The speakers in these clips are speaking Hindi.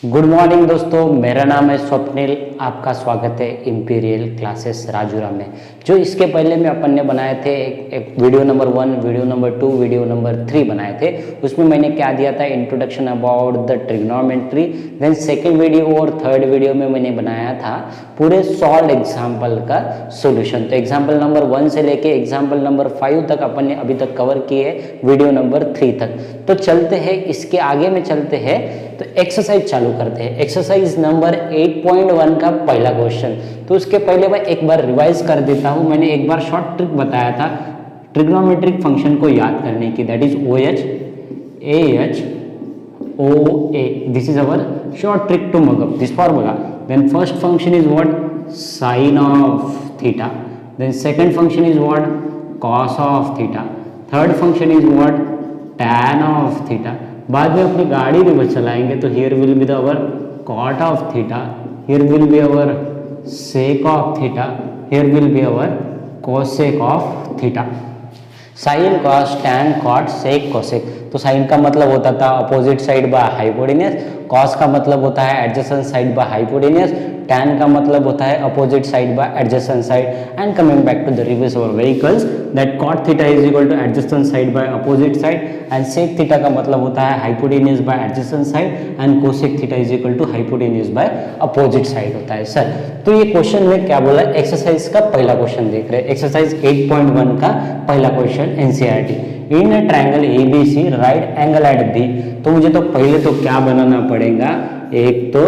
गुड मॉर्निंग दोस्तों, मेरा नाम है स्वप्निल। आपका स्वागत है इंपीरियल क्लासेस राजूरा में। जो इसके पहले में अपन ने बनाए थे एक video number 1, video number 2, video number 3 बनाए थे। उसमें मैंने क्या दिया था, introduction about the trigonometry. Then second video और थर्ड वीडियो में मैंने बनाया था पूरे सॉल्व एग्जाम्पल का सॉल्यूशन। तो एग्जाम्पल नंबर 1 से लेके एग्जाम्पल नंबर 5 तक अपन ने अभी तक कवर किए, वीडियो नंबर 3 तक। तो चलते हैं, इसके आगे में चलते हैं तो एक्सरसाइज चालू करते हैं। एक्सरसाइज नंबर 8.1 का पहला क्वेश्चन। तो उसके पहले मैं एक बार रिवाइज कर देता हूं। मैंने एक बार शॉर्ट ट्रिक बताया था ट्रिग्नोमेट्रिक फंक्शन को याद करने की, that is OH AH OA। This is our short trick to mug up this formula. Then first function is what, sine of theta. Then second function is what, cos of theta. Third function is what, tan of theta. बाद में अपनी गाड़ी भी बस चलाएंगे तो here will be the our cot of theta, here will be our sec of theta, here will be our cosec of theta. Sine, cos, tan, cot, sec, cosec. तो साइन का मतलब होता था opposite side by hypotenuse, cos का मतलब होता है adjacent side by hypotenuse, tan का मतलब होता है opposite side by adjacent side. And coming back to the reverse और vehicles, that cot theta is equal to adjacent side by opposite side, and sec theta का मतलब होता है hypotenuse by adjacent side, and cosec theta is equal to hypotenuse by opposite side होता है। सर तो ये क्वेश्चन में क्या बोला, एक्सरसाइज का पहला क्वेश्चन देख रहे हैं। एक्सरसाइज 8.1 का पहला question NCERT. In a triangle ABC right angle at B। तो मुझे तो पहले तो क्या बनाना पड़ेगा, एक तो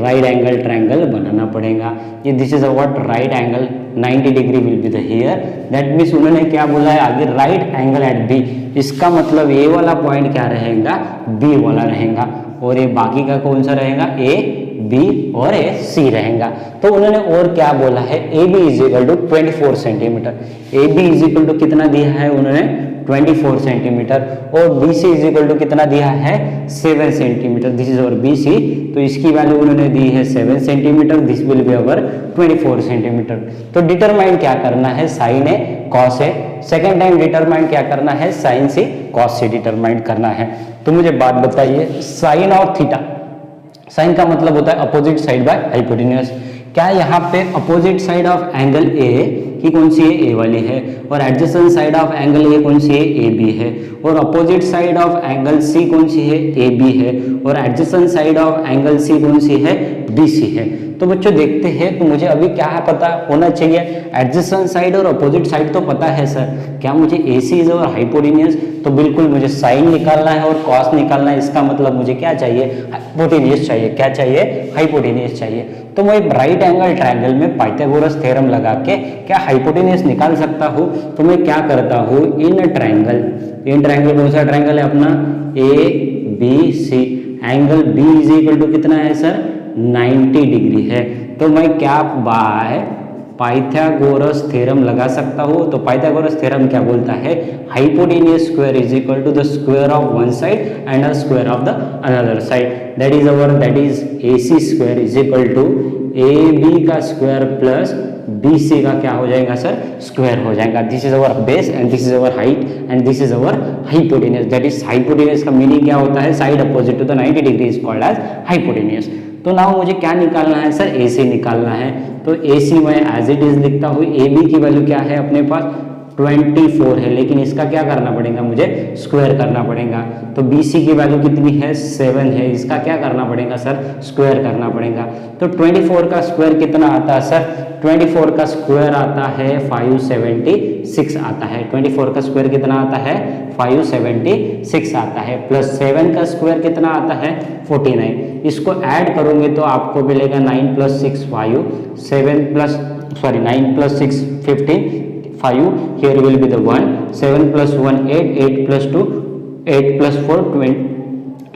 राइट एंगल ट्रायंगल बनाना पड़ेगा। ये this is what, right angle 90 degree will be the here. That means उन्होंने क्या बोला है आगे, राइट एंगल एट B। इसका मतलब ये वाला पॉइंट क्या रहेगा, B वाला रहेगा, और ये बाकी का कौन सा रहेगा, A, B और A, C रहेगा। तो उन्होंने और क्या बोला है, AB is equal to 24 centimetre. AB is equal to कितना दिया है उन्होंने, 24 सेंटीमीटर, और BC इज इक्वल टू कितना दिया है, 7 centimetre. This is our BC। तो इसकी वैल्यू उन्होंने दी है 7 centimetre, this will be our 24 centimetre. तो डिटरमाइन क्या करना है, साइन है कॉस है। सेकेंड टाइम डिटरमाइन क्या करना है, साइन से कॉस से डिटरमाइन करना है। तो मुझे बात बताइए, साइन और थीटा, साइन का मतलब होता है अपोजिट साइड बाय हाइपोटेन्यूज। क्या यहाँ पे opposite side of angle A की कौन सी है, A वाली है, और adjacent side of angle A कौन सी है, AB है, और opposite side of angle C कौन सी है, AB है, और adjacent side of angle C कौन सी है, BC है। तो बच्चों देखते हैं, तो मुझे अभी क्या पता होना चाहिए, एडजेसेंट साइड और अपोजिट साइड तो पता है सर। क्या मुझे AC और हाइपोटेन्यूज, तो बिल्कुल मुझे साइन निकालना है और कॉस निकालना है। इसका मतलब मुझे क्या चाहिए, हाइपोटेन्यूज चाहिए। क्या चाहिए, हाइपोटेन्यूज चाहिए। तो मैं राइट एंगल ट्रायंगल में पाइथागोरस थ्योरम लगा के क्या हाइपोटेन्यूज निकाल सकता हूँ। तो मैं क्या करता हूँ, इन ट्रायंगल, इन ट्रायंगल कौन सा ट्रायंगल है अपना, ABC। Angle B is equal to कितना है सर, 90 डिग्री है। तो मैं क्या बाय पाइथागोरस थ्योरम लगा सकता हूँ। तो पाइथागोरस थ्योरम क्या बोलता है, hypotenuse square is equal to the square of one side and the square of the another side. That is our, that is AC square is equal to AB का स्क्वायर प्लस BC का क्या हो जाएगा सर, स्क्वायर हो जाएगा। This is our base and this is our height and this is our hypotenuse. That is hypotenuse का मीनिंग क्या होता है, side opposite to the 90 degree is called as hypotenuse. तो नाउ मुझे क्या निकालना है सर, AC निकालना है। तो AC मैं एज इट इज लिखता हूँ। AB की वैल्यू क्या है अपने पास, 24 है, लेकिन इसका क्या करना पड़ेगा, मुझे स्क्वायर करना पड़ेगा। तो BC की वैल्यू कितनी है, 7 है, इसका क्या करना पड़ेगा सर, स्क्वायर करना पड़ेगा। तो 24 का स्क्वायर कितना आता है सर, 24 का स्क्वायर आता है 576 आता है। 24 का स्क्वायर कितना आता है, 576 आता है, प्लस 7 का स्क्वायर कितना आता है, 49। इसको ऐड करोगे तो आपको मिलेगा 9 + 6 5, 9 + 6 15, 5, here will be the 1, 7 + 1 8, 8 + 2 8 + 4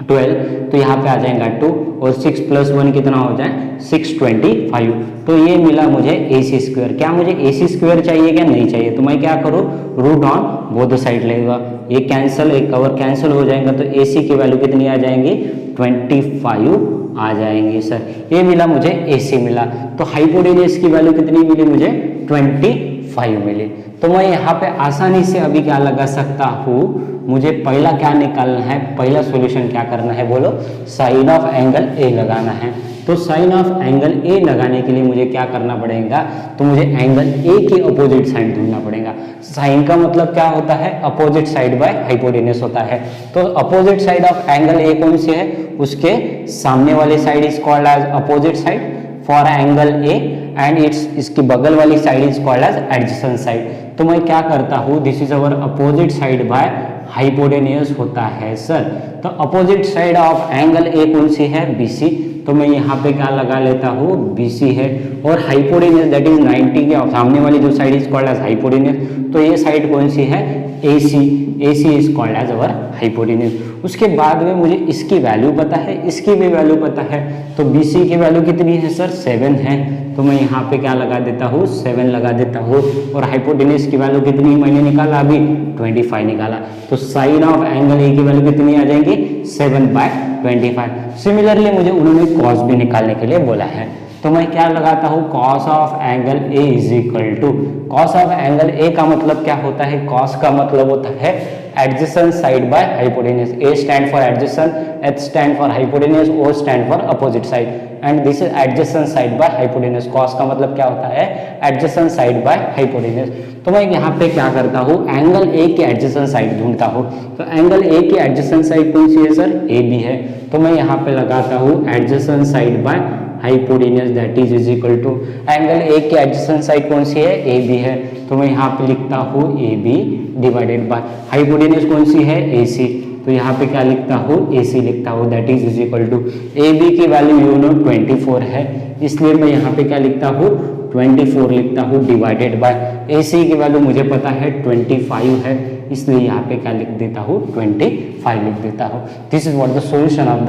12। तो यहाँ पे आ जाएगा 2, और 6 + 1 कितना हो जाए, 625। तो ये मिला मुझे AC स्क्वायर। क्या मुझे AC स्क्वायर चाहिए, क्या नहीं चाहिए। तो मैं क्या करूँ, रूट ऑन बोथ साइड लेगा, ये कैंसिल, एक कवर कैंसिल हो जाएगा। तो AC की वैल्यू कितनी आ जाएंगी, 25 आ जाएंगे सर। ये मिला मुझे, AC मिला। तो हाइपोटेन्यूज की वैल्यू कितनी मिली मुझे, 25 मिली। तो मैं यहाँ पे आसानी से अभी क्या लगा सकता हूँ, मुझे पहला क्या निकालना है, पहला सॉल्यूशन क्या करना है बोलो, साइन ऑफ एंगल ए लगाना है। तो साइन ऑफ एंगल ए लगाने के लिए मुझे क्या करना पड़ेगा, तो मुझे एंगल ए की अपोजिट साइड ढूंढना पड़ेगा। साइन का मतलब क्या होता है, अपोजिट साइड बाय हाइपोटेन्यूज होता है। तो opposite side of angle A कौन सी है, उसके सामने वाली side is called as opposite side for angle A and इसकी बगल वाली side is called as adjacent side. तो मैं क्या करता हूँ, this is our opposite side by hypotenuse होता है सर। तो opposite side of angle A कौन सी है, बीसी। तो मैं यहाँ पे क्या लगा लेता हूँ, बीसी है। और हाइपोटेन्यूज दैट इज 90 के सामने वाली जो side is called as hypotenuse. तो ये साइड कौन सी है, AC। AC is called as our hypotenuse. उसके बाद में मुझे इसकी वैल्यू पता है, इसकी भी वैल्यू पता है। तो BC की वैल्यू कितनी है सर, 7 है। तो मैं यहाँ पे क्या लगा देता हूँ, 7 लगा देता हूँ। और हाइपोटेन्यूज की वैल्यू कितनी मैंने निकाला, अभी 25 निकाला। तो साइन ऑफ एंगल ए की वैल्यू कितनी आ जाएगी, 7/25। सिमिलरली मुझे उन्होंने कॉस भी निकालने के लिए बोला है। तो मैं क्या लगाता हूँ, cos of angle A is equal to, cos of angle A का मतलब क्या होता है, कॉस का मतलब होता है adjacent side by hypotenuse. A stand for adjacent, H stand for hypotenuse, O stand for opposite side and this is adjacent side by hypotenuse. Cos का मतलब क्या होता है, एडजेसेंट साइड बाय हाइपोटेन्यूज। तो मैं यहाँ पे क्या करता हूँ, एंगल ए की एडजेसेंट साइड ढूंढता हूँ। तो एंगल ए की एडजेसेंट साइड कौन सी है सर, ए बी है। तो मैं यहाँ पे लगाता हूँ adjacent side by hypotenuse that is equal to, angle A की एडजेसेंट साइड कौन सी है, ए बी है। तो मैं यहाँ पे लिखता हूँ A B divided by hypotenuse कौन सी है, ए सी। तो यहाँ पे क्या लिखता हूँ, ए सी लिखता हूँ that is equal to, A B की वैल्यू यू नो 24 है, इसलिए मैं यहाँ पे क्या लिखता हूँ, 24 लिखता हूँ डिवाइडेड बाय ए सी की वैल्यू मुझे पता है 25 है, इसलिए यहाँ पे क्या लिख देता हूँ, 25 लिख देता हूँ। This is what the solution of the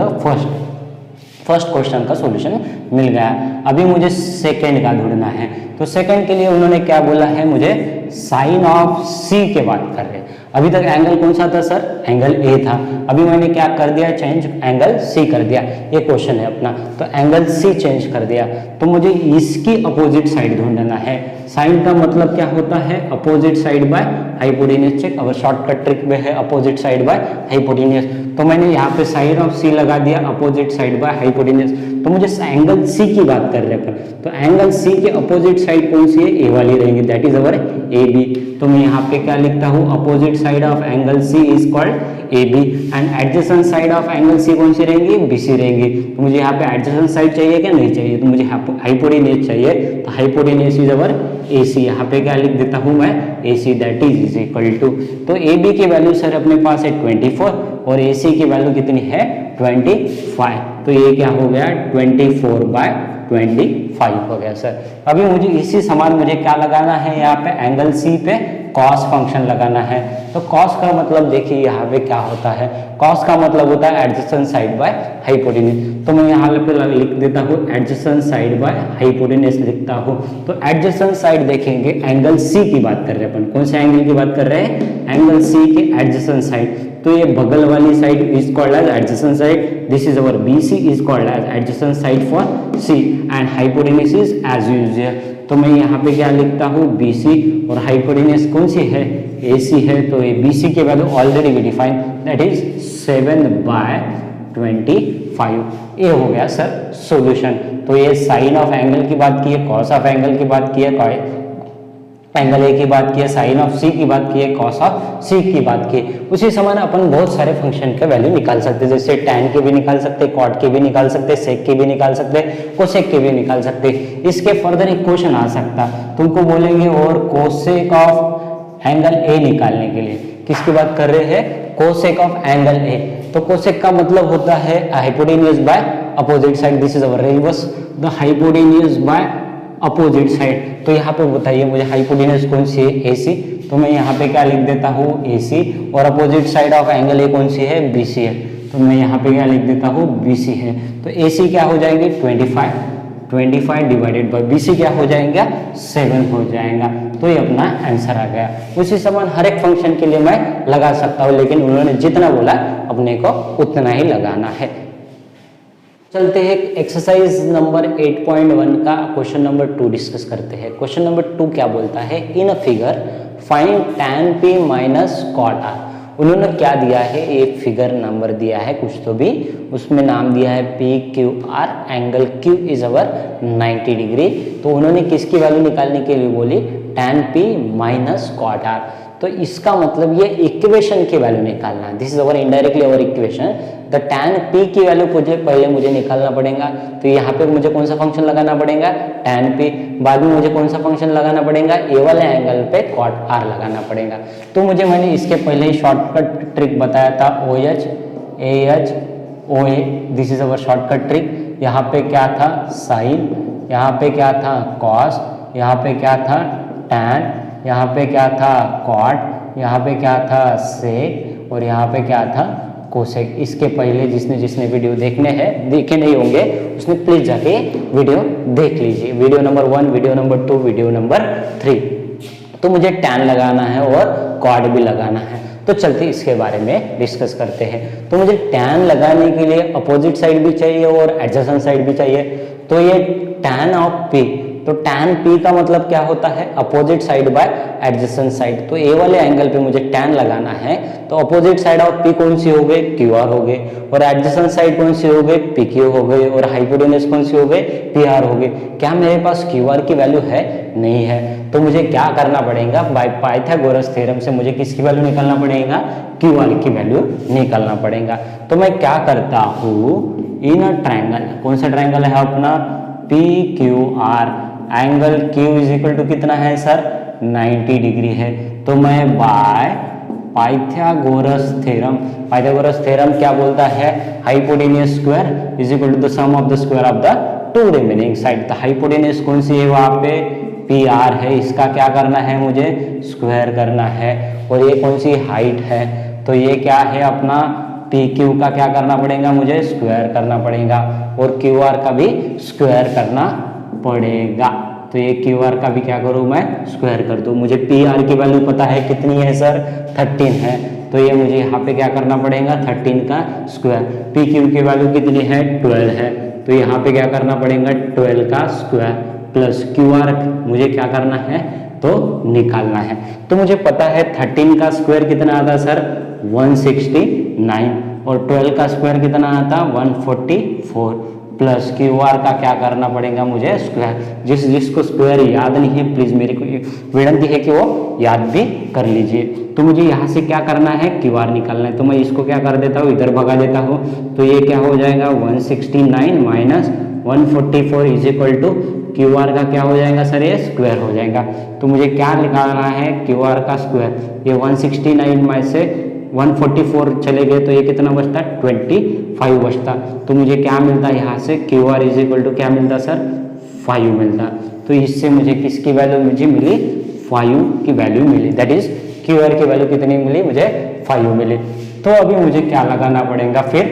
first question का सॉल्यूशन मिल गया। अभी मुझे सेकंड का ढूंढना है। तो सेकंड के लिए उन्होंने क्या बोला है, मुझे साइन ऑफ सी के बात कर रहे हैं। अभी तक एंगल कौन सा था सर, एंगल ए था। अभी मैंने क्या कर दिया, चेंज एंगल सी कर दिया। ये क्वेश्चन है अपना, तो एंगल सी चेंज कर दिया। तो मुझे इसकी अपोजिट साइड ढूंढना है। साइन का मतलब क्या होता है, opposite side by hypotenuse. Check our shortcut trick में है अपोजिट साइड बाय हाइपोटेन्यूज। तो मैंने यहाँ पे साइन ऑफ सी लगा दिया, अपोजिट साइड बाय हाइपोटेन्यूज। तो मुझे एंगल सी की बात कर रहे हैं। तो एंगल सी के अपोजिट साइड कौन सी है, ए वाली रहेंगी, that is our A B. तो मैं यहाँ पे क्या लिखता हूँ, opposite side of angle C is called A B and adjacent side of angle C कौन सी रहेंगी, बी सी रहेंगी। तो मुझे यहाँ पे एडजेसेंट साइड चाहिए क्या, नहीं चाहिए, तो मुझे हाइपोटेन्यूज चाहिए। तो हाइपोटेन्यूज इज अवर ए सी। यहाँ पे क्या लिख देता हूँ मैं, A C that is equal to, तो ए बी की वैल्यू सर अपने पास है 24 और ए सी की वैल्यू कितनी है, 25। तो ये क्या हो गया, 24/25 हो गया सर। अभी मुझे इसी समान मुझे क्या लगाना है, यहाँ पे एंगल सी पे कॉस फंक्शन लगाना है। तो कॉस का मतलब देखिए यहाँ पे क्या होता है, कॉस का मतलब होता है एडजेसेंट साइड बाय हाइपोटेन्यूज। तो मैं यहाँ पे लिख देता हूँ एडजेसेंट साइड बाय हाइपोटेन्यूज लिखता हूँ। तो एडजेसेंट साइड देखेंगे, एंगल सी की बात कर रहे हैं अपन, कौन से एंगल की बात कर रहे हैं, एंगल सी के एडजेसेंट साइड। तो ये बगल वाली side is called as adjacent side, this is our BC is called as adjacent side for C and hypotenuse is as usual. तो मैं यहाँ पे क्या लिखता हूँ, BC और हाइपोटेन्यूज कौन सी है, AC है। तो ये BC के value already we define that is 7/25। ये हो गया सर सॉल्यूशन। तो ये साइन ऑफ एंगल की बात की है, कॉस ऑफ एंगल की बात की है, एंगल ए की बात की है, साइन ऑफ सी की बात की है, कॉस ऑफ सी की बात की है। उसी समान अपन बहुत सारे फंक्शन के वैल्यू निकाल सकते हैं, जैसे tan के भी निकाल सकते, कॉट के भी निकाल सकते, सेक के भी निकाल सकते, कोसेक के भी निकाल सकते। इसके फर्दर एक क्वेश्चन आ सकता, तुमको बोलेंगे और कोसेक ऑफ एंगल ए निकालने के लिए, किसकी बात कर रहे हैं, कोसेक ऑफ एंगल ए। तो कोसेक का मतलब होता है hypotenuse by opposite side, this is our reverse the hypotenuse by opposite side. तो यहाँ पे बताइए मुझे हाइपोटेन्यूज कौन सी है, AC। तो मैं यहाँ पे क्या लिख देता हूँ, AC और opposite side of angle A कौन सी है, BC है। तो मैं यहाँ पे क्या लिख देता हूँ, BC है। तो AC क्या हो जाएंगे, 25 डिवाइडेड बाय BC क्या हो जाएगा, 7 हो जाएगा। तो ये अपना आंसर आ गया। उसी समान हर एक फंक्शन के लिए मैं लगा सकता हूँ, लेकिन उन्होंने जितना बोला अपने को उतना ही लगाना है। चलते हैं एक्सरसाइज नंबर 8.1 का क्वेश्चन नंबर 2 डिस्कस करते हैं। क्वेश्चन नंबर 2 क्या बोलता है, in a figure find tan P minus cot R। उन्होंने क्या दिया है, एक फिगर नंबर दिया है कुछ तो भी, उसमें नाम दिया है P Q R, angle Q is our 90 degree. तो उन्होंने किसकी वैल्यू निकालने के लिए बोली, tan p minus cot R. तो इसका मतलब ये इक्वेशन की वैल्यू निकालना है, this is our indirectly our equation. The tan p की वैल्यू पहले मुझे निकालना पड़ेगा, तो यहाँ पे मुझे कौन सा फंक्शन लगाना पड़ेगा, tan p। बाद में मुझे कौन सा फंक्शन लगाना पड़ेगा, ए वाले एंगल पे cot r लगाना पड़ेगा। तो मैंने इसके पहले ही शॉर्टकट ट्रिक बताया था, OH AH OA, this is our shortcut trick. यहाँ पे क्या था, साइन, यहाँ पे क्या था, कॉस, यहाँ पे क्या था, tan, यहाँ पे क्या था, कॉट, यहाँ पे क्या था, सेक, और यहाँ पे क्या था, कोसेक। इसके पहले जिसने वीडियो देखे नहीं होंगे उसने प्लीज जाके वीडियो देख लीजिए, video number 1, video number 2, video number 3। तो मुझे tan लगाना है और कॉट भी लगाना है। तो चलते इसके बारे में डिस्कस करते हैं। तो मुझे tan लगाने के लिए अपोजिट साइड भी चाहिए और एडजेसेंट साइड भी चाहिए। तो ये tan ऑफ p, तो tan p का मतलब क्या होता है, opposite side by adjacent side. तो ए वाले एंगल पे मुझे tan लगाना है, तो अपोजिट साइड ऑफ p कौन सी हो गई, QR हो गई, और एडजेसेंट साइड कौन सी हो गई, PQ हो गई, और हाइपोटेन्यूज कौन सी हो गई, PR हो गई। क्या मेरे पास QR की वैल्यू है, नहीं है, तो मुझे क्या करना पड़ेगा, बाय पाइथागोरस थ्योरम से मुझे किसकी वैल्यू निकालना पड़ेगा, QR की वैल्यू निकालना पड़ेगा। तो मैं क्या करता हूँ, इन अ ट्रायंगल, कौन सा ट्रायंगल है अपना, PQR, angle Q is equal to कितना है सर, 90 डिग्री है। तो मैं बाय पाइथागोरस थ्योरम क्या बोलता है, hypotenuse square is equal to the sum of the square of the two remaining side. तो हाइपोटेन्यूज कौन सी है वहां पे, PR है, इसका क्या करना है, मुझे स्क्वायर करना है। और ये कौन सी हाइट है, तो ये क्या है अपना PQ का क्या करना पड़ेगा, मुझे स्क्वायर करना पड़ेगा, और QR का भी स्क्वायर करना पड़ेगा। तो ये QR का भी क्या करूँ मैं, स्क्वायर कर दूँ। मुझे PR की वैल्यू पता है कितनी है सर, 13 है, तो ये मुझे यहाँ पे क्या करना पड़ेगा, 13 का स्क्वायर। PQ की वैल्यू कितनी है, 12 है, तो यहाँ पे क्या करना पड़ेगा, 12 का स्क्वायर प्लस QR मुझे क्या करना है, तो निकालना है। तो मुझे पता है 13 का स्क्वायर कितना आता सर, 169, और 12 का स्क्वायर कितना आता, 144, प्लस QR का क्या करना पड़ेगा, मुझे स्क्वायर। जिसको स्क्वायर याद नहीं है प्लीज मेरे को विनती है कि वो याद भी कर लीजिए। तो मुझे यहाँ से क्या करना है, QR निकालना है। तो मैं इसको क्या कर देता हूँ, इधर भगा देता हूँ। तो ये क्या हो जाएगा, 169 minus 144 is equal to QR का क्या हो जाएगा सर, ये स्क्वायर हो जाएगा। तो मुझे क्या निकालना है, QR का स्क्वायर। ये 169 में से 144 चले गए तो ये कितना बचता, 25 बचता। तो मुझे क्या मिलता है यहाँ से, QR इज इक्वल टू क्या मिलता सर, 5 मिलता। तो इससे मुझे किसकी वैल्यू मुझे मिली, 5 की वैल्यू मिली। दैट इज QR की वैल्यू कितनी मिली, मुझे 5 मिली। तो अभी मुझे क्या लगाना पड़ेगा, फिर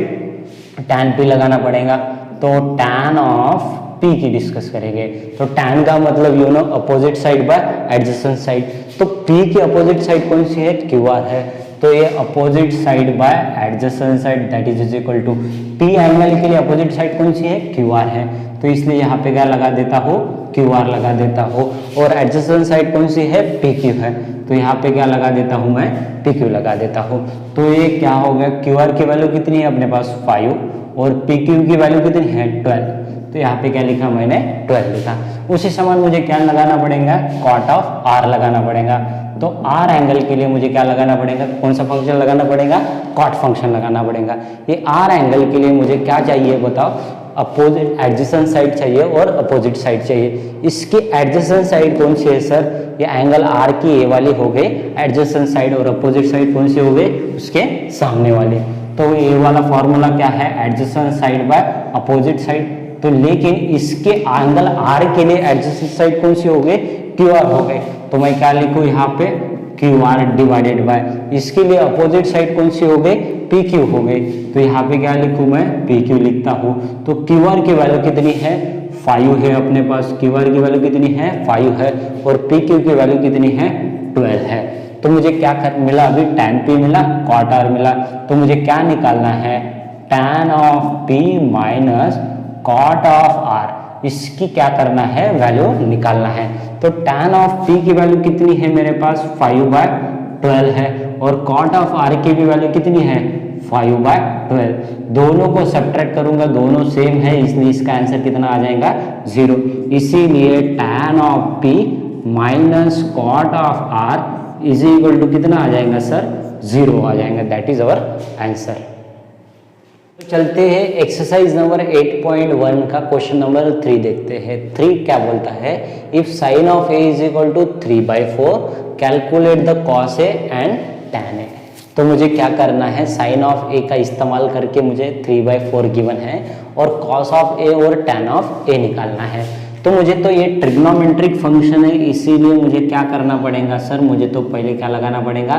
tan p लगाना पड़ेगा। तो tan ऑफ p की डिस्कस करेंगे। तो tan का मतलब you know opposite side by adjacent side. तो p की अपोजिट साइड कौन सी है, QR है, तो ये opposite side by adjacent side that is equal to p angle के लिए अपोजिट साइड कौन सी है, QR है, तो इसलिए यहाँ पे क्या लगा देता हूँ, QR लगा देता हूँ। और एडजेसेंट साइड कौन सी है, PQ है, तो यहाँ पे क्या लगा देता हूँ मैं, PQ लगा देता हूँ। तो ये क्या हो गया, QR की वैल्यू कितनी है अपने पास 5 और PQ की वैल्यू कितनी है 12। तो यहाँ पे क्या लिखा मैंने, 12 लिखा। उसी समान मुझे क्या लगाना पड़ेगा, कॉट ऑफ R लगाना पड़ेगा। तो R एंगल के लिए मुझे क्या लगाना पड़ेगा, कौन सा फंक्शन लगाना पड़ेगा, कॉट फंक्शन लगाना पड़ेगा। ये R एंगल के लिए मुझे क्या चाहिए बताओ, अपोजिट एडजेसेंट साइड चाहिए और अपोजिट साइड चाहिए। इसकी एडजेसेंट साइड कौन सी है सर, ये एंगल R की ए वाली हो गई एडजेसेंट साइड, और अपोजिट साइड कौन सी हो गई, उसके सामने वाली। तो ये वाला फॉर्मूला क्या है, adjacent side by opposite side. तो लेकिन इसके एंगल R के लिए एडजेसेंट साइड कौन सी हो गई, QR हो गई। तो मैं क्या लिखूं यहाँ पे, QR डिवाइडेड बाय, इसके लिए अपोजिट साइड कौन सी हो गई, PQ हो गई। तो यहाँ पे क्या लिखूं मैं, PQ लिखता हूँ। तो QR की वैल्यू कितनी है, 5 है अपने पास, QR की वैल्यू कितनी है, 5 है, और PQ की वैल्यू कितनी है, 12 है। तो मुझे क्या मिला, अभी tan p मिला, cot r मिला। तो मुझे क्या निकालना है, tan of p minus cot of r, इसकी क्या करना है, वैल्यू निकालना है। तो tan ऑफ p की वैल्यू कितनी है मेरे पास, 5/12 है, और कॉट ऑफ आर की भी वैल्यू कितनी है 5/12। दोनों को सब्ट्रैक्ट करूंगा, दोनों सेम है, इसलिए इसका आंसर कितना आ जाएगा 0। इसीलिए tan of p minus cot of r is equal to कितना आ जाएगा सर 0 आ जाएगा। That is our answer. तो चलते हैं एक्सरसाइज नंबर 8.1 का क्वेश्चन नंबर 3 देखते हैं। 3 क्या बोलता है, if sine of a is equal to 3/4 calculate the cos a and tan a। तो मुझे क्या करना है, साइन ऑफ a का इस्तेमाल करके मुझे 3/4 गिवन है और कॉस ऑफ a और tan ऑफ a निकालना है। तो मुझे तो ये ट्रिग्नोमेट्रिक फंक्शन है, इसीलिए मुझे क्या करना पड़ेगा सर, मुझे तो पहले क्या लगाना पड़ेगा,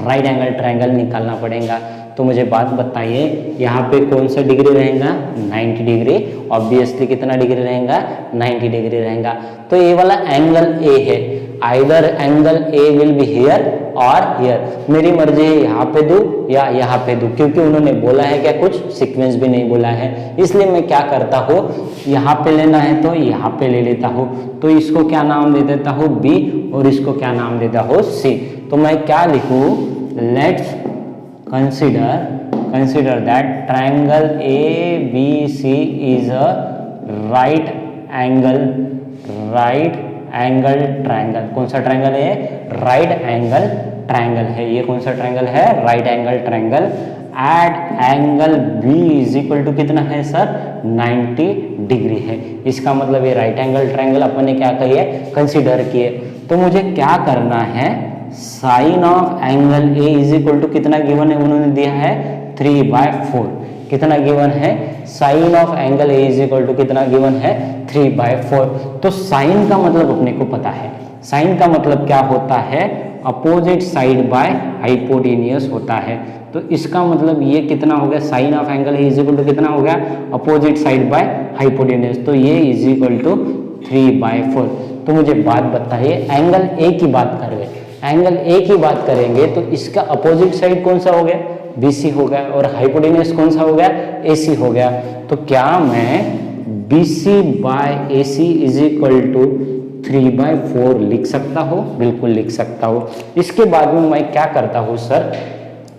राइट एंगल ट्रायंगल निकालना पड़ेगा। तो मुझे बात बताइए, यहाँ पे कौन सा डिग्री रहेगा 90 डिग्री, ऑब्वियसली कितना डिग्री रहेगा 90 डिग्री रहेगा। तो ये वाला एंगल ए है, either angle A will be here और हियर, मेरी मर्जी है यहाँ पे दूं या यहाँ पे दूं, क्योंकि उन्होंने बोला है क्या, कुछ सीक्वेंस भी नहीं बोला है, इसलिए मैं क्या करता हूँ, यहाँ पे लेना है तो यहाँ पे ले लेता हूँ। तो इसको क्या नाम दे देता हूँ बी और इसको क्या नाम देता हूँ सी। तो मैं क्या लिखूँ, let's consider that triangle ABC is a right angle triangle। कौन सा ट्रायंगल है, राइट एंगल ट्रायंगल है। ये कौन सा ट्रायंगल है, right angle triangle. At angle B is equal to कितना है सर 90 डिग्री है। इसका मतलब ये राइट एंगल ट्रायंगल अपन ने क्या किया, कंसिडर किए। तो मुझे क्या करना है, sine of angle A is equal to कितना गिवन है, उन्होंने दिया है 3/4। कितना गिवन है, sine of angle A is equal to कितना गिवन है 3/4। तो साइन का मतलब अपने को पता है, साइन का मतलब क्या होता है, अपोजिट साइड बाय हाइपोटेन्यूस होता है। तो इसका मतलब ये कितना हो गया, sine of angle A is equal to कितना हो गया, अपोजिट साइड बाय हाइपोटेन्यूस। तो ये इज इक्वल टू 3/4। तो मुझे बात बताइए, एंगल A की बात कर रहे, एंगल A की बात करेंगे तो इसका अपोजिट साइड कौन सा हो गया, BC हो गया, और हाइपोटेन्यूस कौन सा हो गया, AC हो गया। तो क्या मैं BC/AC इज इक्वल टू 3/4 लिख सकता हूँ, बिल्कुल लिख सकता हूँ। इसके बाद में मैं क्या करता हूँ सर,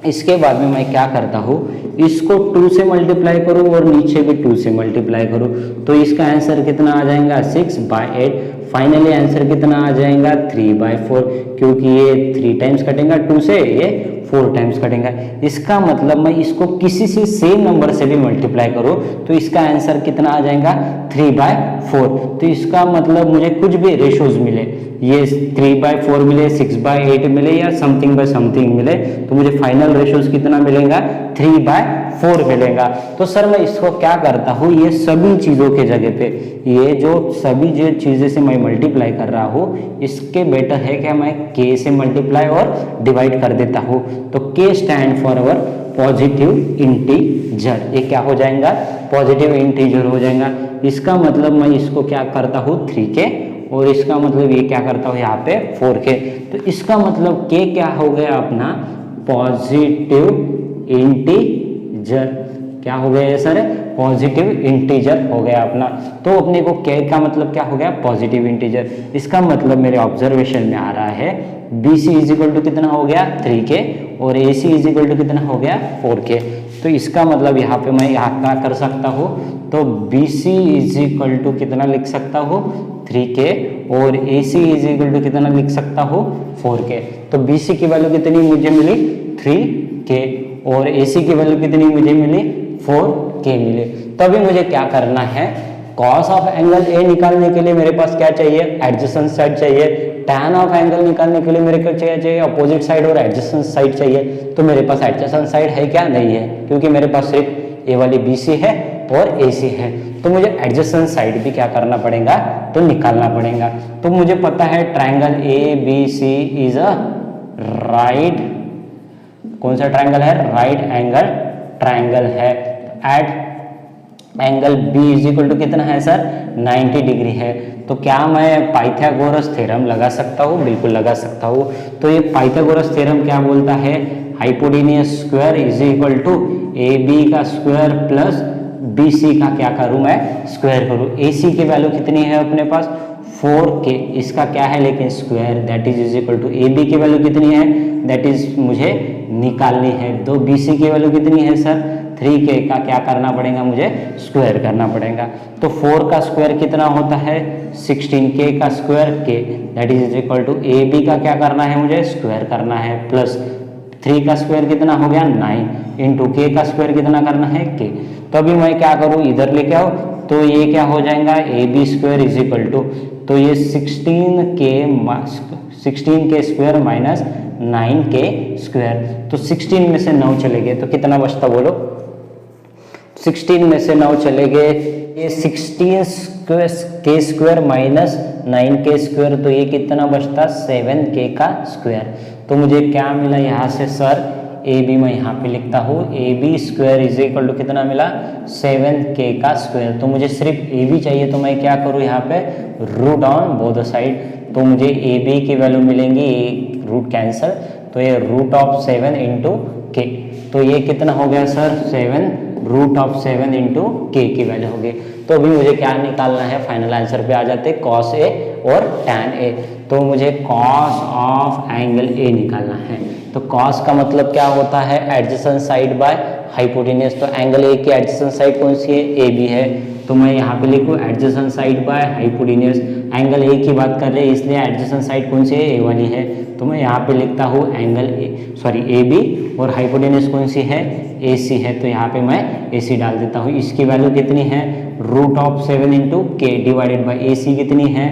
इसके बाद में मैं क्या करता हूँ, इसको 2 से मल्टीप्लाई करूँ और नीचे भी 2 से मल्टीप्लाई करूँ। तो इसका आंसर कितना आ जाएगा 6/8। फाइनली आंसर कितना आ जाएगा 3/4, क्योंकि ये 3 टाइम्स कटेगा 2 से, ये 4 टाइम्स कटेगा। इसका मतलब मैं इसको किसी से सेम नंबर से भी मल्टीप्लाई करूँ तो इसका आंसर कितना आ जाएगा 3/4। तो इसका मतलब मुझे कुछ भी रेशोज मिले, ये 3/4 मिले, 6/8 मिले या समथिंग बाय समथिंग मिले, तो मुझे फाइनल रेशोज कितना मिलेगा 3/4 मिलेगा। तो सर मैं इसको क्या करता हूँ, ये सभी चीज़ों के जगह पे, ये जो सभी जो चीज़ें से मैं मल्टीप्लाई कर रहा हूँ, इसके बेटर है क्या मैं k से मल्टीप्लाई और डिवाइड कर देता हूँ। तो k stand for our positive integer, ये क्या हो जाएगा, पॉजिटिव इंटीजर हो जाएगा। इसका मतलब मैं इसको क्या करता हूँ 3k, और इसका मतलब ये क्या करता हूँ यहाँ पे 4k। तो इसका मतलब k क्या हो गया अपना, पॉजिटिव इंटीजर। क्या हो गया सर, पॉजिटिव इंटीजर हो गया अपना। तो अपने को k का मतलब क्या हो गया, पॉजिटिव इंटीजर। इसका मतलब मेरे ऑब्जर्वेशन में आ रहा है BC इज इक्वल टू कितना हो गया 3k और AC इज इक्वल टू कितना हो गया 4k। तो इसका मतलब यहाँ पे मैं यहाँ क्या कर सकता हूँ, तो BC इज इक्वल टू कितना लिख सकता हूँ 3k और AC इज इक्वल टू कितना लिख सकता हूँ 4k। तो BC की वैल्यू कितनी मुझे मिली 3k और AC की वैल्यू कितनी मुझे मिली 4k मिले। तो अभी मुझे क्या करना है, कॉस ऑफ एंगल A निकालने के लिए मेरे पास क्या चाहिए, एडजेसेंट साइड चाहिए। टैन ऑफ एंगल निकालने के लिए मेरे को क्या चाहिए, अपोजिट साइड और एडजेसेंट साइड चाहिए। तो मेरे पास एडजेसेंट साइड है क्या, नहीं है, क्योंकि मेरे पास सिर्फ ये वाली BC है और AC है। तो मुझे एडजेसेंट साइड भी क्या करना पड़ेगा, तो निकालना पड़ेगा। तो मुझे पता है triangle ABC is a right, कौन सा ट्रायंगल है, राइट एंगल ट्रायंगल है। At angle B is equal to कितना है सर 90 डिग्री है। तो क्या मैं पाइथागोरस थ्योरम लगा सकता हूँ, बिल्कुल लगा सकता हूँ। तो ये पाइथागोरस थ्योरम क्या बोलता है, hypotenuse square is equal to AB का स्क्वायर प्लस BC का क्या करूँ मैं, स्क्वायर करूँ। AC की वैल्यू कितनी है अपने पास 4 के, इसका क्या है लेकिन square, that is equal to A B की वैल्यू कितनी है, दैट इज मुझे निकालनी है। तो बी सी की वैल्यू कितनी है सर, 3k का क्या करना पड़ेगा मुझे, स्क्वायर करना पड़ेगा। तो 4 का स्क्वायर कितना होता है, 16k का square k, that is equal to A B का क्या करना है मुझे, स्क्वायर करना है, प्लस 3 का स्क्वायर कितना हो गया 9 इंटू के का स्क्वायर कितना करना है k। तो अभी मैं क्या करूँ, इधर लेके आओ, तो ये क्या हो जाएगा A B square is equal to, तो ये 16k square minus 9k square, तो 16 में से 9 चले गए तो कितना बचता बोलो, 16 में से 9 चले गए, ये 16k square minus 9k square, तो ये कितना बचता 7k का स्क्वायर। तो मुझे क्या मिला यहाँ से सर, ए बी मैं यहाँ पे लिखता हूँ, A B square is equal to कितना मिला 7k का स्क्वायर। तो मुझे सिर्फ ए बी चाहिए, तो मैं क्या करूँ यहाँ पे रूट ऑन बोथ साइड, तो मुझे ए बी की वैल्यू मिलेंगी, रूट कैंसल, तो ये रूट ऑफ 7 इंटू के, तो ये कितना हो गया सर 7 रूट ऑफ 7 इंटू के की वैल्यू होगी। तो अभी मुझे क्या निकालना है, फाइनल आंसर पे आ जाते कॉस ए और टैन ए। तो मुझे कॉस ऑफ एंगल ए निकालना है। तो कॉस का मतलब क्या होता है, एडजेसेंट साइड बाय हाइपोटेन्यूज। तो एंगल ए की एडजेसेंट साइड कौन सी है, ए बी है, तो मैं यहाँ पे लिखूँ adjacent side by hypotenuse. Angle A की बात कर रहे हैं इसलिए एडजेसेंट साइड कौन सी है, ए वाली है, तो मैं यहाँ पे लिखता हूँ एंगल ए बी, और हाइपोटेन्यूज कौन सी है, ए सी है, तो यहाँ पे मैं ए सी डाल देता हूँ। इसकी वैल्यू कितनी है, root of 7 into K divided by A C कितनी है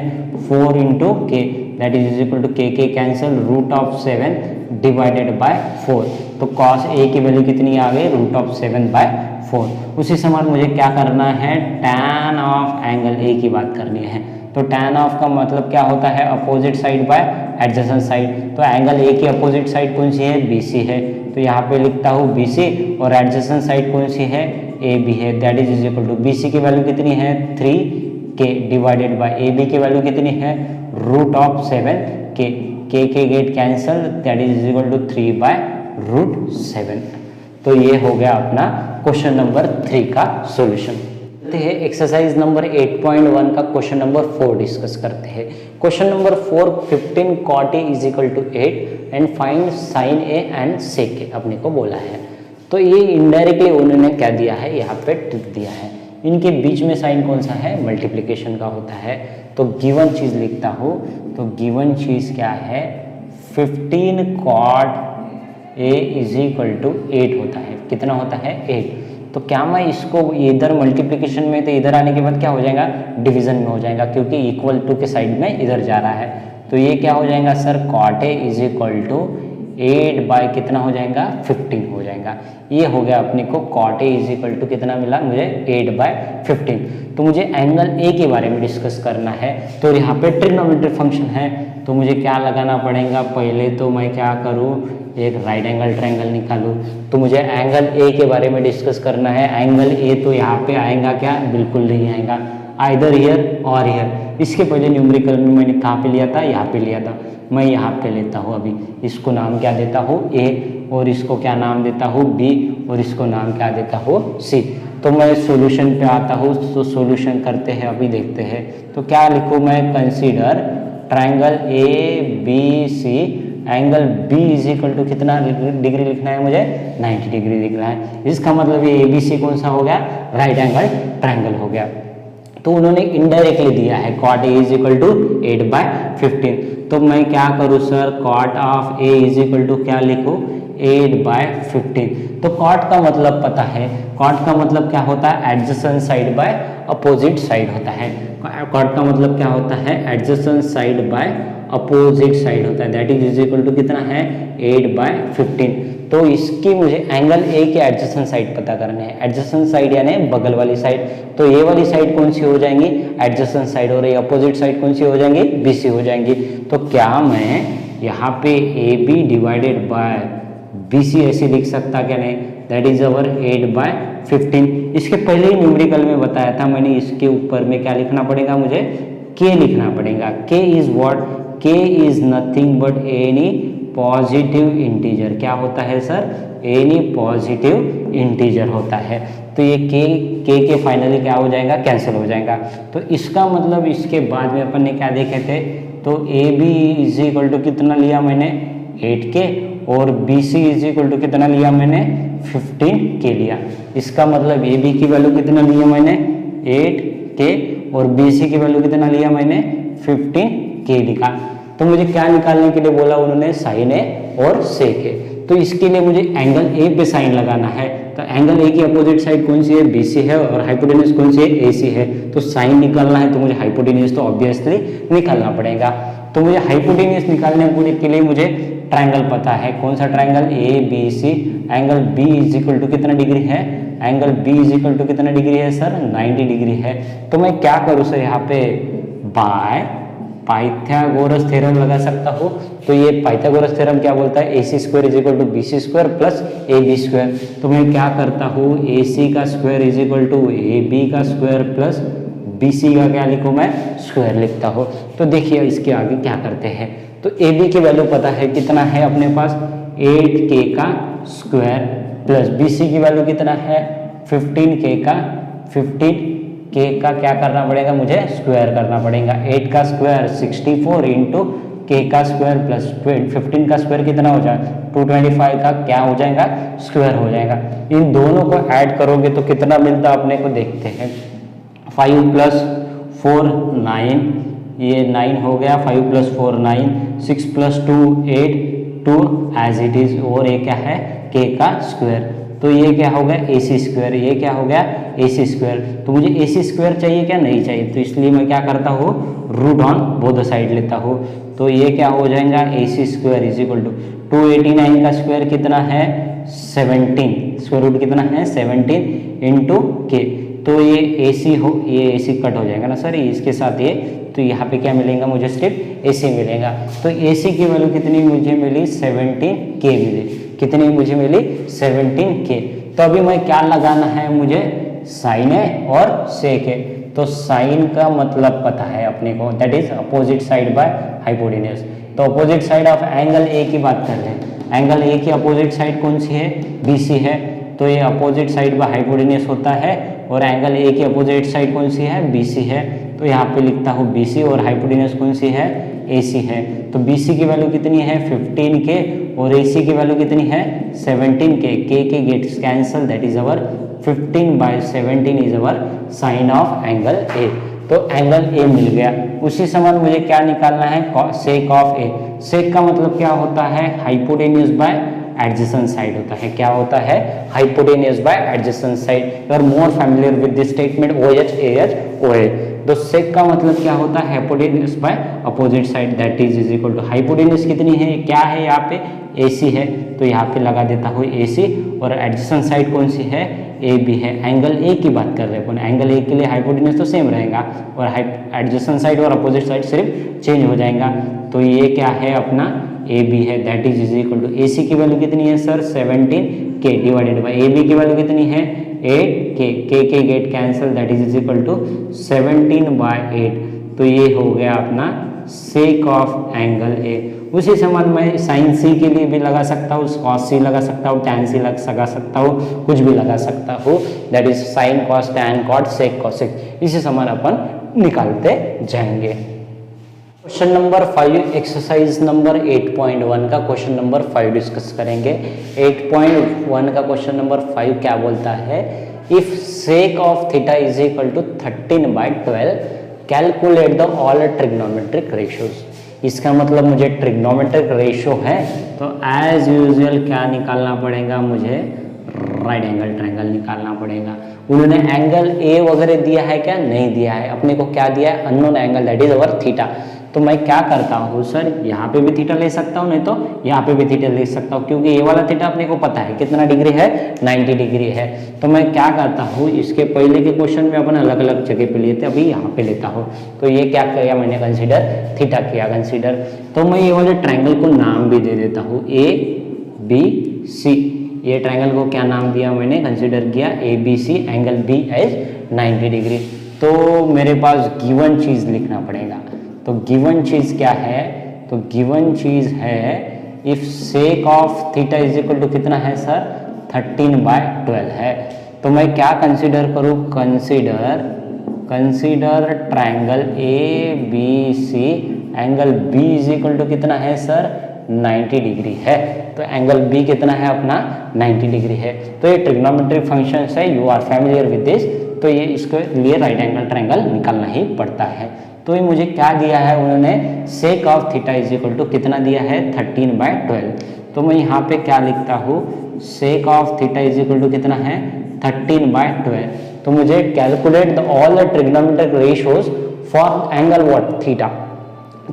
4 into K, that is equal to K cancel, root of 7 divided by 4। तो कॉस ए की वैल्यू कितनी आ गई, रूट ऑफ 7 बाय 4। उसी समान मुझे क्या करना है, टैन ऑफ एंगल ए की बात करनी है। तो टैन ऑफ का मतलब क्या होता है, opposite side by adjacent side. तो एंगल ए की अपोजिट साइड कौन सी है, बी सी है, तो यहाँ पे लिखता हूँ बी सी, और एडजेसेंट साइड कौन सी है, ए बी है, that is equal to B C की वैल्यू कितनी है 3k divided by A B की वैल्यू कितनी है root of 7k, K get cancel, that is equal to 3 by root 7। तो ये हो गया अपना क्वेश्चन नंबर 3 का सॉल्यूशन। एक्सरसाइज नंबर 8.1 का क्वेश्चन नंबर 4 डिस्कस करते हैं। Question number 4, 15 cot a is equal to 8 and find sine A and sec A अपने को बोला है। तो ये इनडायरेक्टली उन्होंने क्या दिया है, यहाँ पे ट्रिक दिया है। इनके बीच में साइन कौन सा है, मल्टीप्लिकेशन का होता है। तो गिवन चीज़ लिखता हूँ, तो गिवन चीज़ क्या है, 15 cot a is equal to 8 होता है, कितना होता है 8। तो क्या मैं इसको इधर मल्टीप्लिकेशन में, तो इधर आने के बाद क्या हो जाएगा, डिवीजन में हो जाएगा, क्योंकि इक्वल टू के साइड में इधर जा रहा है। तो ये क्या हो जाएगा sir, cot a is equal to 8 by कितना हो जाएगा 15 हो जाएगा। ये हो गया अपने को cot a is equal to कितना मिला मुझे 8 बाय 15। तो मुझे एंगल ए के बारे में डिस्कस करना है। तो यहाँ पे ट्रिग्नोमेट्री फंक्शन है, तो मुझे क्या लगाना पड़ेगा, पहले तो मैं क्या करूँ, एक राइट एंगल ट्रायंगल निकालूँ। तो मुझे एंगल ए के बारे में डिस्कस करना है। एंगल ए तो यहाँ पे आएगा क्या, बिल्कुल नहीं आएगा, आइदर हियर और हियर। इसके पहले न्यूमेरिकल में मैंने कहाँ पे लिया था, यहाँ पे लिया था, मैं यहाँ पे लेता हूँ। अभी इसको नाम क्या देता हूँ, ए, और इसको क्या नाम देता हूँ, बी, और इसको नाम क्या देता हूँ, सी। तो मैं सॉल्यूशन पे आता हूँ, तो सॉल्यूशन करते हैं, अभी देखते हैं। तो क्या लिखूँ मैं, consider triangle A B C, angle B is equal to कितना डिग्री लिखना है मुझे, 90 डिग्री लिखना है। इसका मतलब ये ए बी सी कौन सा हो गया, राइट एंगल ट्रायंगल हो गया। तो उन्होंने इनडायरेक्टली दिया है cot a is equal to 8 by 15। तो मैं क्या करूँ sir, cot of a is equal to क्या लिखूँ, 8 बाय 15। तो cot का मतलब पता है, cot का मतलब क्या होता है, adjacent side by opposite side होता है। cot का मतलब क्या होता है, adjacent side by opposite side होता है, दैट इज इक्वल टू कितना है 8 बाय 15। तो इसकी मुझे एंगल ए के एडजेसेंट साइड पता करने हैं। एडजेसेंट साइड यानी बगल वाली साइड, तो ये वाली साइड कौन सी हो जाएंगी, एडजेसेंट साइड, और ये अपोजिट साइड कौन सी हो जाएंगी, बी सी हो जाएंगी। तो क्या मैं यहाँ पे A B divided by B C ऐसे लिख सकता क्या, नहीं, दैट इज अवर 8 बाय 15। इसके पहले ही न्यूमेरिकल में बताया था मैंने, इसके ऊपर में क्या लिखना पड़ेगा मुझे, के लिखना पड़ेगा। के इज व्हाट, के is nothing but any positive integer. क्या होता है सर, एनी पॉजिटिव इंटीजर होता है। तो ये के फाइनली क्या हो जाएगा, कैंसिल हो जाएगा। तो इसका मतलब इसके बाद में अपन ने क्या देखे थे, तो A B is equal to कितना लिया मैंने 8k और B C is equal to कितना लिया मैंने 15k लिया। इसका मतलब ए बी की वैल्यू कितना लिया मैंने 8k और बी सी की वैल्यू कितना लिया मैंने 15k लिखा। तो मुझे क्या निकालने के लिए बोला उन्होंने, साइन ए और सेक ए। तो इसके लिए मुझे एंगल ए पे साइन लगाना है। तो एंगल ए की अपोजिट साइड कौन सी है, बीसी है, और हाइपोटेन्यूज कौन सी है, एसी है। तो साइन निकालना है तो मुझे हाइपोटेन्यूज तो ऑब्वियसली निकालना पड़ेगा। तो मुझे हाइपोटेन्यूज निकालने के लिए मुझे ट्रायंगल पता है, कौन सा triangle, A B C. Angle B is equal to कितना डिग्री है, angle B is equal to कितना डिग्री है सर, 90 डिग्री है। तो मैं क्या करूँ सर, यहाँ पे बाय पाइथागोरस थ्योरम लगा सकता हूँ। तो ये पाइथागोरस थ्योरम क्या बोलता है, AC square is equal to BC square plus AB square. तो मैं क्या करता हूँ, AC का square is equal to AB का स्क्वायर प्लस BC का क्या लिखूँ मैं, स्क्वायर लिखता हूँ। तो देखिए इसके आगे क्या करते हैं, तो AB की वैल्यू पता है कितना है अपने पास 8k का स्क्वायर प्लस BC की वैल्यू कितना है 15k का 15k का क्या करना पड़ेगा, मुझे स्क्वायर करना पड़ेगा। 8 का स्क्वायर 64 इंटू k का स्क्वायर प्लस 15 का स्क्वायर कितना हो जाएगा 225 का क्या हो जाएगा, स्क्वायर हो जाएगा। इन दोनों को ऐड करोगे तो कितना मिलता अपने को, देखते हैं। 5 प्लस 4 9, ये 9 हो गया, 5 plus 4 9, 6 plus 2 8 2 as it is, और ये क्या है k का स्क्वायर। तो ये क्या हो गया AC स्क्वायर, ये क्या हो गया AC स्क्वायर। तो मुझे AC स्क्वायर चाहिए क्या, नहीं चाहिए, तो इसलिए मैं क्या करता हूँ रूट ऑन बोथ साइड लेता हूँ। तो ये क्या हो जाएगा AC square is equal to 289 का स्क्वायर कितना है 17, स्क्वायर रूट कितना है 17 इंटू के। तो ये AC हो, ये AC कट हो जाएगा ना सर इसके साथ ये, तो यहाँ पे क्या मिलेगा मुझे सिर्फ AC मिलेगा। तो AC की वैल्यू कितनी मुझे मिली 17k मिली, कितनी मुझे मिली 17k। तो अभी मैं क्या लगाना है मुझे, साइन है और सेक है। तो साइन का मतलब पता है अपने को, that is opposite side by hypotenuse. तो opposite side of angle A की बात कर रहे हैं, एंगल ए की अपोजिट साइड कौन सी है, BC है। तो ये अपोजिट साइड बाय हाइपोटेन्यूज होता है, और एंगल ए की अपोजिट साइड कौन सी है, BC है। तो यहाँ पे लिखता हूँ BC, और हाइपोटेन्यूज कौन सी है, AC है। तो BC की वैल्यू कितनी है 15k और AC की वैल्यू कितनी है 17k, k gets cancel, that is our 15/17 is our sine of angle A। तो एंगल A मिल गया। उसी समान मुझे क्या निकालना है, सेक ऑफ A। सेक का मतलब क्या होता है, हाइपोटेन्यूज बाय एडजेसेंट साइड होता है। क्या होता है, hypotenuse by adjacent side. You are more familiar with this statement OH AH OA। तो सेक का मतलब क्या होता है, hypotenuse by opposite side, that is equal to hypotenuse कितनी है, क्या है यहाँ पे AC है। तो यहाँ पे लगा देता हूँ AC, और एडजेसेंट साइड कौन सी है, AB है। एंगल A की बात कर रहे हैं, एंगल A के लिए हाइपोटेन्यूज तो सेम रहेगा, और एडजेसेंट साइड और अपोजिट साइड सिर्फ चेंज हो जाएगा। तो ये क्या है अपना AB है, that is equal to AC की वैल्यू कितनी है sir 17k divided by AB की वैल्यू कितनी है 8k, k get cancel, that is equal to 17/8। तो ये हो गया अपना सेक ऑफ एंगल A। उसी समान मैं साइन C के लिए भी लगा सकता हूँ, कॉस C लगा सकता हूँ, टैन C लगा सकता हूँ, कुछ भी लगा सकता हूँ, that is sine cos tan cot sec cosec. इसी समान अपन निकालते जाएंगे। क्वेश्चन नंबर 5 एक्सरसाइज नंबर 8.1 का क्वेश्चन नंबर 5 डिस्कस करेंगे। 8.1 का क्वेश्चन नंबर 5 क्या बोलता है, if sec of theta is equal to 13/12 calculate the all trigonometric ratios. इसका मतलब मुझे ट्रिग्नोमेट्रिक रेशियो है, तो एज यूजुअल क्या निकालना पड़ेगा मुझे, राइट एंगल ट्रायंगल निकालना पड़ेगा। उन्होंने एंगल A वगैरह दिया है क्या, नहीं दिया है। अपने को क्या दिया है, unknown angle, that is our theta. तो मैं क्या करता हूँ सर, यहाँ पे भी थीटा ले सकता हूँ, नहीं तो यहाँ पे भी थीटा ले सकता हूँ, क्योंकि ये वाला थीटा अपने को पता है कितना डिग्री है 90 डिग्री है। तो मैं क्या करता हूँ, इसके पहले के क्वेश्चन में अपन अलग अलग जगह पे लिए थे, अभी यहाँ पे लेता हूँ। तो ये क्या किया मैंने, कंसीडर थीटा किया कंसीडर। तो मैं ये वाले ट्रायंगल को नाम भी दे देता हूँ ABC। ये ट्रायंगल को क्या नाम दिया मैंने, कंसीडर किया ABC, angle B as 90 degree. तो मेरे पास गिवन चीज लिखना पड़ेगा। तो गिवन चीज क्या है, तो गिवन चीज है if sec of theta is equal to कितना है सर 13/12 है। तो मैं क्या कंसीडर करूँ, consider triangle A B C, angle B is equal to कितना है सर 90 डिग्री है। तो एंगल बी कितना है अपना 90 डिग्री है। तो ये ट्रिग्नोमेट्रिक फंक्शन है, you are familiar with this. तो ये इसके लिए राइट एंगल ट्रायंगल निकालना ही पड़ता है। तो ये मुझे क्या दिया है उन्होंने, sec of theta is equal to कितना दिया है 13/12। तो मैं यहाँ पे क्या लिखता हूँ, sec of theta is equal to कितना है 13/12। तो मुझे calculate the all the trigonometric ratios for angle what theta,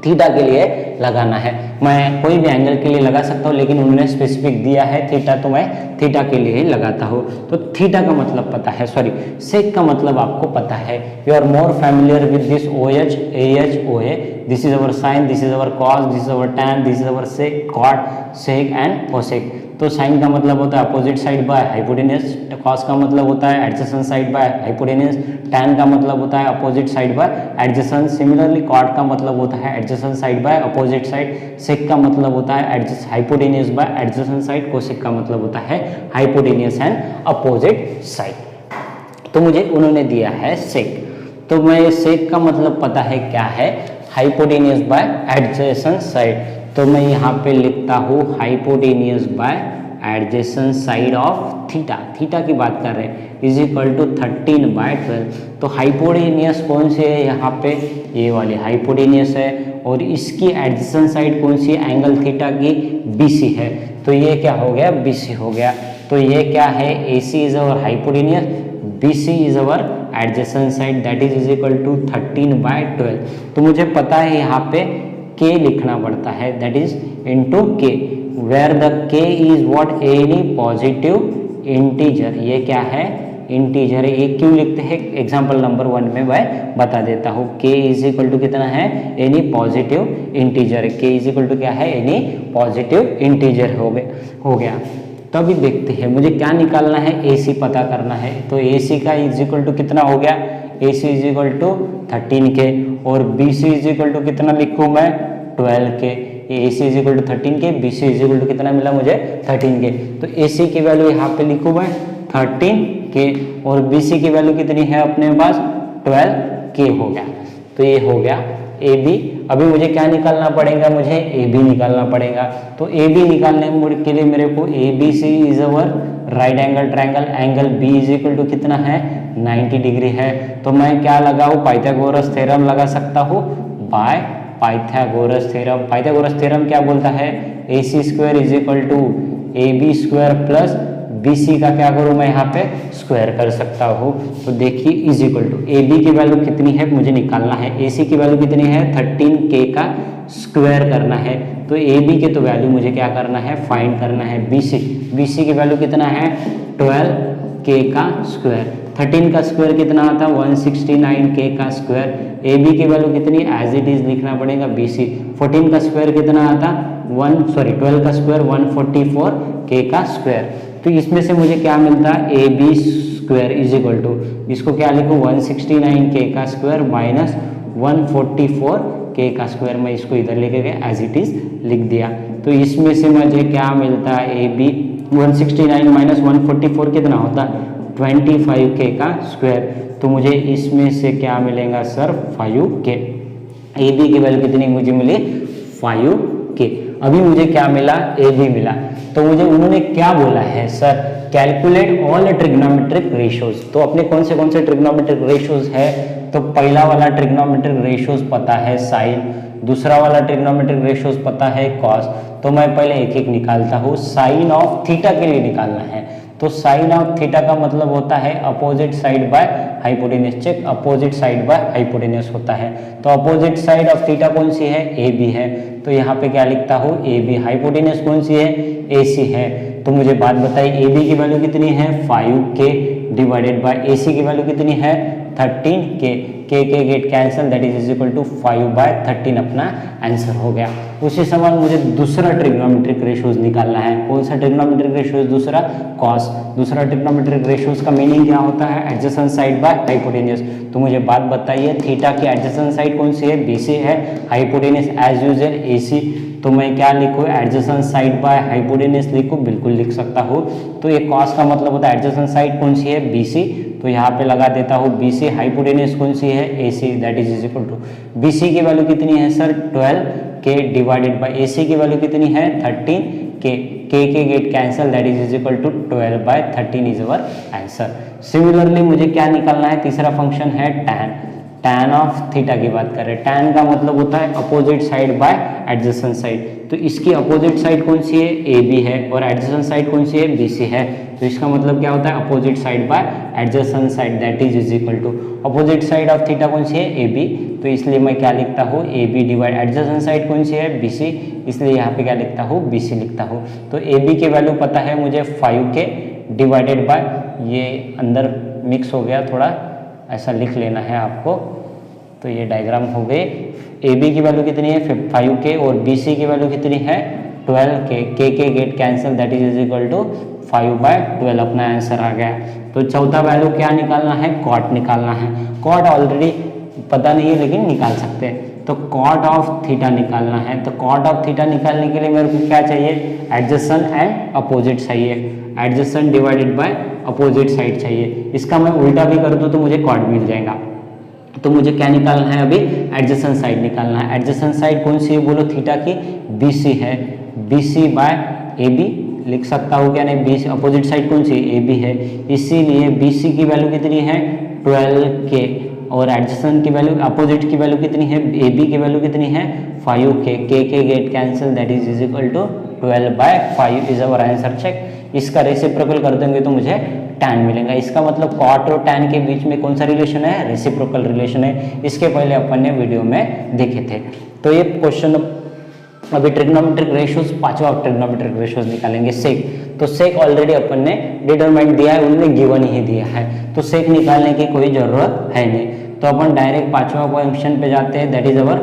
theta के लिए लगाना है। मैं कोई भी एंगल के लिए लगा सकता हूँ, लेकिन उन्होंने स्पेसिफिक दिया है थीटा, तो मैं थीटा के लिए ही लगाता हूँ। तो थीटा का मतलब पता है, सॉरी सेक का मतलब आपको पता है। You are more familiar with this O H, A H, O A, this is our sine, this is our cos, this is our tan, this is our sec, cot, sec and cosec. तो साइन का मतलब होता है opposite side by hypotenuse, cos का मतलब होता है adjacent side by hypotenuse, tan का मतलब होता है opposite side by adjacent. Similarly cot का मतलब होता है adjacent side by opposite side, sec का मतलब होता है hypotenuse by adjacent side, cosec का मतलब होता है हाइपोटेन्यूज एंड अपोजिट साइड। तो मुझे उन्होंने दिया है सेक, तो मैं सेक का मतलब पता है क्या है, हाइपोटेन्यूज बाय एडजेसेंट साइड। तो मैं यहाँ पे लिखता हूँ hypotenuse by adjacent side of theta, theta की बात कर रहे हैं, इज इक्वल टू 13/12। तो हाइपोटेन्यूज कौन सी है यहाँ पे, ये वाली हाइपोटेन्यूज है, और इसकी एडजेसेंट साइड कौन सी है, एंगल थीटा की BC है। तो ये क्या हो गया, BC हो गया। तो ये क्या है, AC is our hypotenuse, BC is our adjacent side, that is equal to 13/12। तो मुझे पता है यहाँ पे K लिखना पड़ता है, that is into K, where the K is what, any positive integer. ये क्या है, इंटीजर है। ये क्यों लिखते हैं, एग्जाम्पल नंबर 1 में मैं बता देता हूँ। K इज इक्वल टू कितना है, any positive integer. K is equal to क्या है, एनी पॉजिटिव इंटीजर हो गया। तो अभी देखते हैं मुझे क्या निकालना है, AC पता करना है। तो AC का इज इक्वल टू कितना हो गया, AC is equal to 13K, और BC इज इक्वल टू कितना लिखूँ मैं 12K। AC is equal to 13K, BC is equal to कितना मिला मुझे 13K। तो AC की वैल्यू यहाँ पे लिखूँ मैं 13K, और BC की वैल्यू कितनी है अपने पास 12K हो गया। तो ये हो गया AB। अभी मुझे क्या निकालना पड़ेगा, मुझे AB निकालना पड़ेगा। तो AB निकालने के लिए मेरे को ABC is our right angle triangle, angle B is equal to कितना है 90 डिग्री है। तो मैं क्या लगाऊँ, पाइथागोरस थ्योरम लगा सकता हूँ by Pythagoras theorem. Pythagoras theorem क्या बोलता है, AC square is equal to AB square plus BC का क्या करूँ मैं यहाँ पे स्क्वायर कर सकता हूँ। तो देखिए इज इक्वल टू AB की वैल्यू कितनी है मुझे निकालना है, AC की वैल्यू कितनी है 13K का स्क्वायर करना है। तो AB के तो वैल्यू मुझे क्या करना है, फाइंड करना है। BC की वैल्यू कितना है 12K का स्क्वायर, 13 का स्क्वायर कितना आता 169K का स्क्वायर। AB की वैल्यू कितनी एज इट इज लिखना पड़ेगा BC। 14 का स्क्वायर कितना आता 12 का स्क्वायर 144K का स्क्वायर। तो इसमें से मुझे क्या मिलता है, AB square is equal to, इसको क्या लिखूँ 169K का स्क्वायर माइनस 144K का स्क्वायर। मैं इसको इधर लेके गया एज इट इज लिख दिया। तो इसमें से मुझे क्या मिलता है, AB 169 माइनस 144 कितना होता है 25K का स्क्वायर। तो मुझे इसमें से क्या मिलेगा सर 5K। AB की वैल्यू कितनी मुझे मिली 5K। अभी मुझे क्या मिला, AB मिला। तो मुझे उन्होंने क्या बोला है sir, calculate all trigonometric ratios. तो अपने कौन से ट्रिग्नोमेट्रिक रेशियोज है, तो पहला वाला ट्रिग्नोमेट्रिक रेशियोज पता है साइन, दूसरा वाला ट्रिग्नोमेट्रिक रेशियोज पता है कॉस। तो मैं पहले एक एक निकालता हूँ। साइन ऑफ थीटा के लिए निकालना है, तो साइन ऑफ थीटा का मतलब होता है opposite side by hypotenuse. Check, opposite side by hypotenuse होता है। तो अपोजिट साइड ऑफ थीटा कौन सी है, AB है। तो यहाँ पे क्या लिखता हूँ AB। हाइपोटेन्यूज कौन सी है, AC है। तो मुझे बात बताइए AB की वैल्यू कितनी है 5K डिवाइडेड बाय AC की वैल्यू कितनी है 13K। K get cancel, that is equal to 5/13 अपना आंसर हो गया। उसी समान मुझे दूसरा ट्रिग्नोमेट्रिक रेशियोज निकालना है। कौन सा ट्रिग्नोमेट्रिक रेशियोज, दूसरा कॉस। दूसरा ट्रिग्नोमेट्रिक रेशियोज का मीनिंग क्या होता है, एडजेसेंट साइड बाय हाइपोटेन्यूज। तो मुझे बात बताइए, थीटा की एडजेसेंट साइड कौन सी है, BC है, हाइपोटेन्यूज एज यूजुअल AC। तो तो मैं क्या लिखूँ, एडजेसेंट साइड बाय हाइपोटेन्यूज लिखूँ, बिल्कुल लिख सकता हूँ। तो ये कॉस का मतलब होता है एडजेसेंट साइड कौन सी है, BC, तो यहाँ पे लगा देता हूँ BC। हाइपोटेन्यूज कौन सी है, AC, that is equal to BC की वैल्यू कितनी है sir 12K divided by AC की वैल्यू कितनी है 13K, K get cancel, that is equal to 12/13 is our answer. Similarly मुझे क्या निकालना है, तीसरा फंक्शन है tan ऑफ थीटा की बात कर रहे हैं। tan का मतलब होता है opposite side by adjacent side, तो इसकी अपोजिट साइड कौन सी है, AB है, और एडजेसेंट साइड कौन सी है, BC है। तो इसका मतलब क्या होता है, opposite side by adjacent side, that is equal to opposite side of theta कौन सी है, AB, तो इसलिए मैं क्या लिखता हूँ, AB डिवाइड एडजेसेंट साइड कौन सी है, BC, इसलिए यहाँ पे क्या लिखता हूँ, BC लिखता हूँ। तो AB की वैल्यू पता है मुझे 5K डिवाइडेड बाय, ये अंदर मिक्स हो गया थोड़ा, ऐसा लिख लेना है आपको। तो ये डायग्राम हो गए। AB की वैल्यू कितनी है 5K और BC की वैल्यू कितनी है 12K, K get cancel, that is equal to 5/12, अपना आंसर आ गया। तो चौथा वैल्यू क्या निकालना है, कॉट निकालना है। कॉट ऑलरेडी पता नहीं है लेकिन निकाल सकते हैं, तो कॉट ऑफ थीटा निकालना है। तो कॉट ऑफ थीटा निकालने के लिए मेरे को क्या चाहिए, एडजेसेंट एंड अपोजिट चाहिए, adjacent divided by opposite side चाहिए। इसका मैं उल्टा भी कर दूं तो मुझे कॉट मिल जाएगा। तो मुझे क्या निकालना है, अभी एडजेसेंट साइड निकालना है। एडजेसेंट साइड कौन सी है बोलो, थीटा की BC है, BC बाय AB लिख सकता हूँ क्या नहीं, BC अपोजिट साइड कौन सी AB है, इसीलिए BC की वैल्यू कितनी है 12K और एडजेसेंट की वैल्यू, अपोजिट की वैल्यू कितनी है, AB की वैल्यू कितनी है 5K, K get cancel, that is equal to 12/5 is our answer. Check, इसका रेसिप्रोकल कर देंगे तो मुझे tan मिलेगा। इसका मतलब कॉट और tan के बीच में कौन सा रिलेशन है, रेसिप्रोकल रिलेशन है। इसके पहले अपन ने वीडियो में देखे थे। तो ये क्वेश्चन अभी ट्रिग्नोमेट्रिक रेशियोज, पांचवा ट्रिग्नोमेट्रिक रेशियोज निकालेंगे। सेक, तो सेक ऑलरेडी अपन ने डिटरमाइन दिया है, उन्होंने गिवन ही दिया है, तो सेक निकालने की कोई जरूरत है नहीं। तो अपन डायरेक्ट पांचवा क्वेश्चन पे जाते हैं, that is our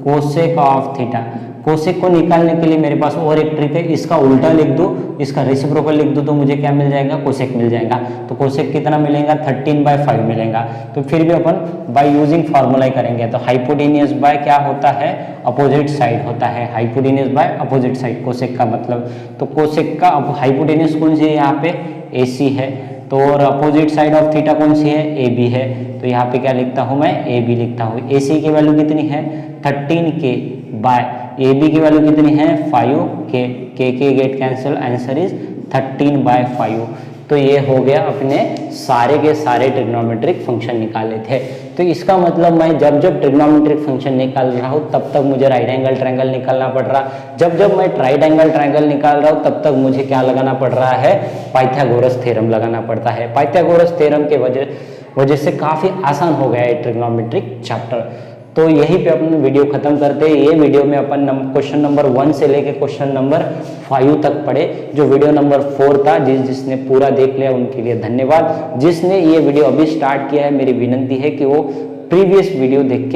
cosec of theta. Cosec को निकालने के लिए मेरे पास और एक ट्रिक है, इसका उल्टा लिख दो, इसका रेसिप्रोकल लिख दो, तो मुझे क्या मिल जाएगा, कोसेक मिल जाएगा। तो कोसेक कितना मिलेगा 13/5 मिलेगा। तो फिर भी अपन बाय यूजिंग फार्मूला ही करेंगे। तो हाइपोटेनियस बाय क्या होता है, अपोजिट साइड होता है, hypotenuse by opposite side cosec का मतलब। तो कोसेक का हाइपोटेनियस कौन सी है, यहाँ पे AC है, तो और अपोजिट साइड ऑफ थीटा कौन सी है, AB है। तो यहाँ पे क्या लिखता हूँ मैं, AB लिखता हूँ। AC की वैल्यू कितनी है 13K बाय AB की वैल्यू कितनी है 5K, K get cancel, answer is 13/5। तो ये हो गया, अपने सारे के सारे ट्रिग्नोमेट्रिक फंक्शन निकाले थे। तो इसका मतलब मैं जब जब ट्रिग्नोमेट्रिक फंक्शन निकाल रहा हूँ तब तक मुझे राइट एंगल ट्रायंगल निकालना पड़ रहा, जब जब मैं राइट एंगल ट्रायंगल निकाल रहा हूँ तब तक मुझे क्या लगाना पड़ रहा है, पाइथागोरस थ्योरम लगाना पड़ता है। पाइथागोरस थ्योरम के वजह से काफ़ी आसान हो गया है ट्रिग्नोमेट्रिक चैप्टर। तो यहीं पे अपन वीडियो खत्म करते हैं। ये वीडियो में अपन क्वेश्चन नंबर 1 से लेके क्वेश्चन नंबर 5 तक पढ़े। जो वीडियो नंबर 4 था, जिसने पूरा देख लिया उनके लिए धन्यवाद। जिसने ये वीडियो अभी स्टार्ट किया है, मेरी विनंती है कि वो प्रीवियस वीडियो देख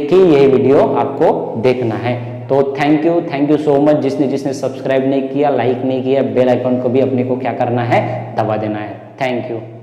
के ये वीडियो आपको देखना है। तो थैंक यू सो मच। जिसने सब्सक्राइब नहीं किया, लाइक नहीं किया, बेल आइकन को भी अपने को क्या करना है, दबा देना है। Thank you.